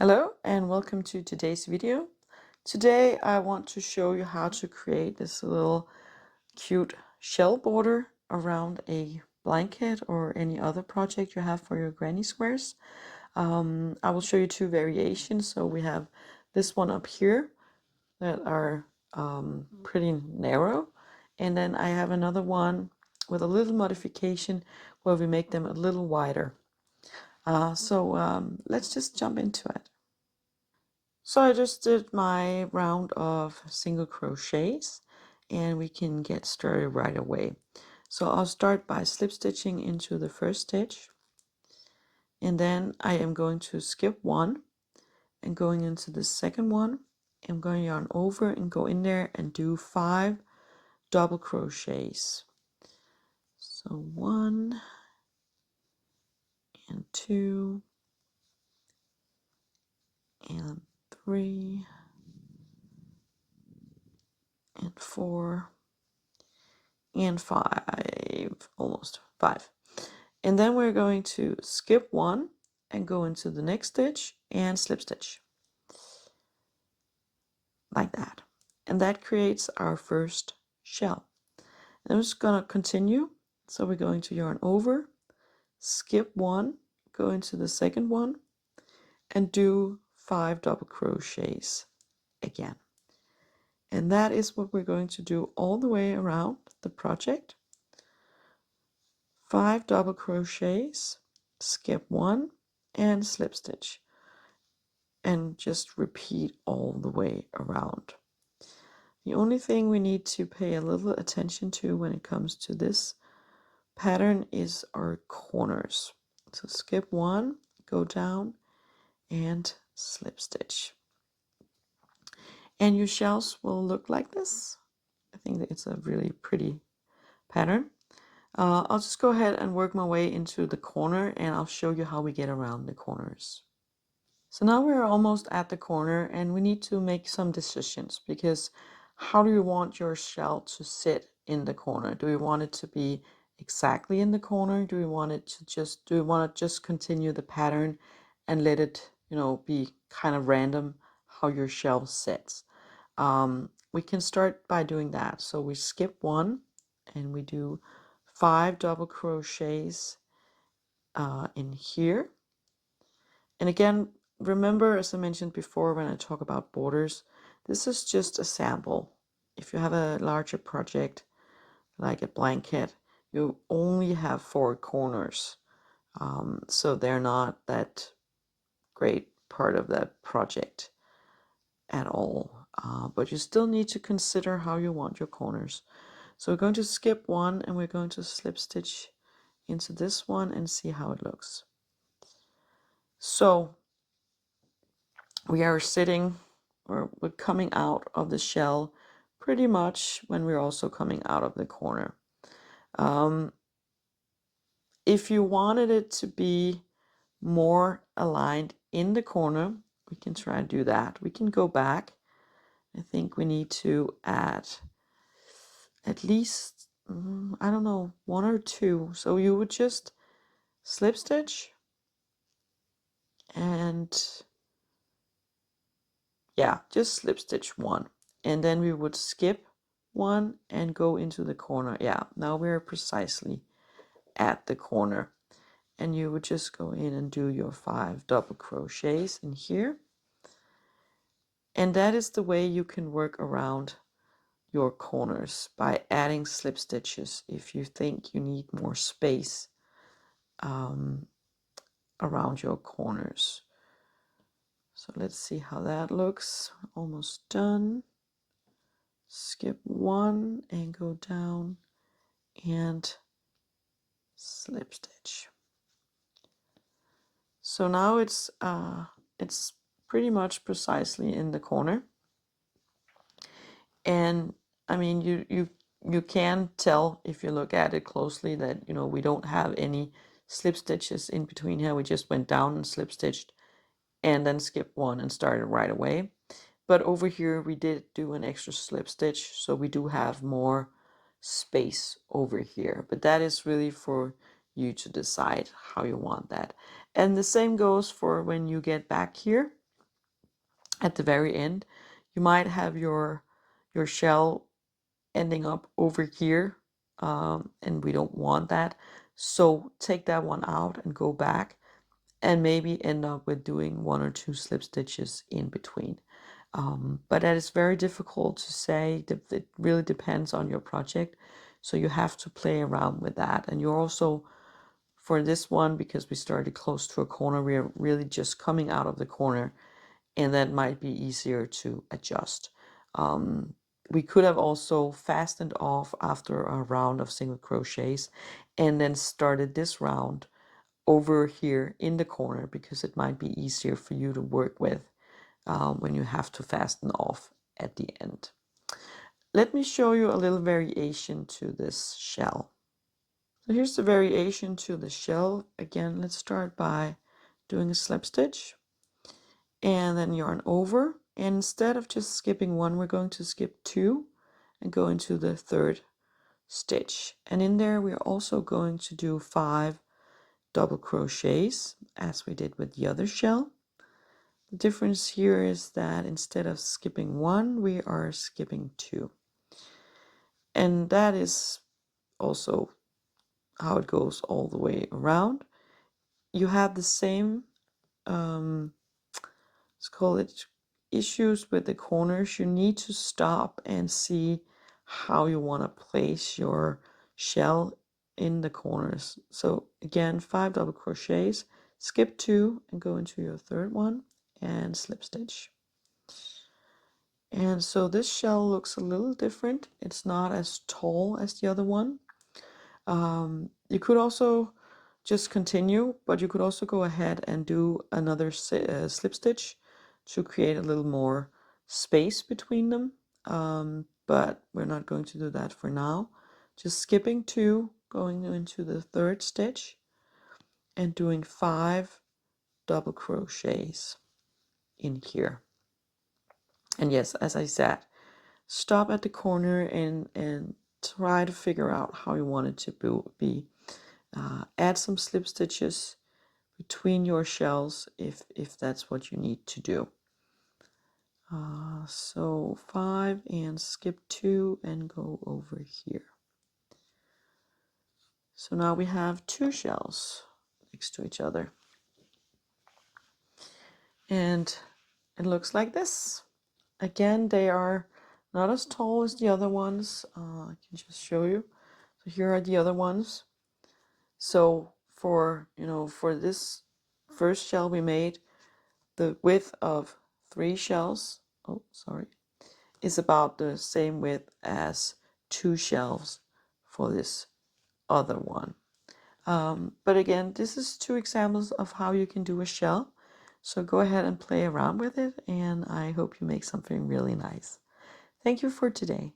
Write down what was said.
Hello and welcome to today's video. Today I want to show you how to create this little cute shell border around a blanket or any other project you have for your granny squares. I will show you two variations. So we have this one up here that are pretty narrow, and then I have another one with a little modification where we make them a little wider. So let's just jump into it. So I just did my round of single crochets and we can get started right away. So I'll start by slip stitching into the first stitch, and then I am going to skip one and going into the second one. I'm going to yarn over and go in there and do 5 double crochets. So 1 and 2 and 3 and 4 and 5, almost 5. And then we're going to skip one and go into the next stitch and slip stitch like that. And that creates our first shell. And I'm just going to continue. So we're going to yarn over, skip one, go into the second one, and do 5 double crochets again. And that is what we're going to do all the way around the project. 5 double crochets, skip one, and slip stitch, and just repeat all the way around. The only thing we need to pay a little attention to when it comes to this pattern is our corners. So skip one, go down, and slip stitch. And your shells will look like this. I think that it's a really pretty pattern. I'll just go ahead and work my way into the corner, and I'll show you how we get around the corners. So now we're almost at the corner and we need to make some decisions, because how do you want your shell to sit in the corner? Do we want it to be exactly in the corner? Do we want to just continue the pattern and let it, be kind of random how your shell sits? We can start by doing that. So we skip one and we do 5 double crochets in here. And again, remember, as I mentioned before when I talk about borders, this is just a sample. If you have a larger project like a blanket, you only have 4 corners. So they're not that great part of that project at all. But you still need to consider how you want your corners. So we're going to skip one and we're going to slip stitch into this one and see how it looks. So we are sitting, or we're coming out of the shell pretty much when we're also coming out of the corner. If you wanted it to be more aligned in the corner, we can try to do that. We can go back. I think we need to add at least, I don't know, 1 or 2. So you would just slip stitch and just slip stitch 1, and then we would skip 1 and go into the corner. Now we're precisely at the corner, and you would just go in and do your 5 double crochets in here. And that is the way you can work around your corners, by adding slip stitches if you think you need more space around your corners. So let's see how that looks. Almost done. Skip 1 and go down and slip stitch. So now it's pretty much precisely in the corner. And I mean, you can tell if you look at it closely that, we don't have any slip stitches in between here. We just went down and slip stitched and then skipped 1 and started right away. But over here we did do an extra slip stitch, so we do have more space over here. But that is really for you to decide how you want that. And the same goes for when you get back here. at the very end, you might have your shell ending up over here, and we don't want that. So take that one out and go back, and maybe end up with doing 1 or 2 slip stitches in between. But that is very difficult to say. It really depends on your project, so you have to play around with that. And you're also, for this one, because we started close to a corner, we are really just coming out of the corner, and that might be easier to adjust. We could have also fastened off after a round of single crochets and then started this round over here in the corner, because it might be easier for you to work with when you have to fasten off at the end. Let me show you a little variation to this shell. So here's the variation to the shell. Again, let's start by doing a slip stitch and then yarn over. And instead of just skipping one, we're going to skip 2 and go into the 3rd stitch. And in there, we're also going to do 5 double crochets as we did with the other shell. The difference here is that instead of skipping 1, we are skipping 2. And that is also how it goes all the way around. You have the same, let's call it, issues with the corners. You need to stop and see how you want to place your shell in the corners. So again, 5 double crochets, skip 2 and go into your 3rd one and slip stitch. And so this shell looks a little different. It's not as tall as the other one. You could also just continue, but you could also go ahead and do another slip stitch to create a little more space between them. But we're not going to do that for now. Just skipping 2, going into the 3rd stitch and doing 5 double crochets in here. And yes, as I said, stop at the corner and try to figure out how you want it to be. Add some slip stitches between your shells if that's what you need to do. So 5 and skip 2 and go over here. So now we have 2 shells next to each other. And it looks like this. Again, they are not as tall as the other ones. I can just show you. So here are the other ones. So for this first shell we made, the width of 3 shells, is about the same width as 2 shells for this other one. But again, this is 2 examples of how you can do a shell. So go ahead and play around with it, and I hope you make something really nice. Thank you for today.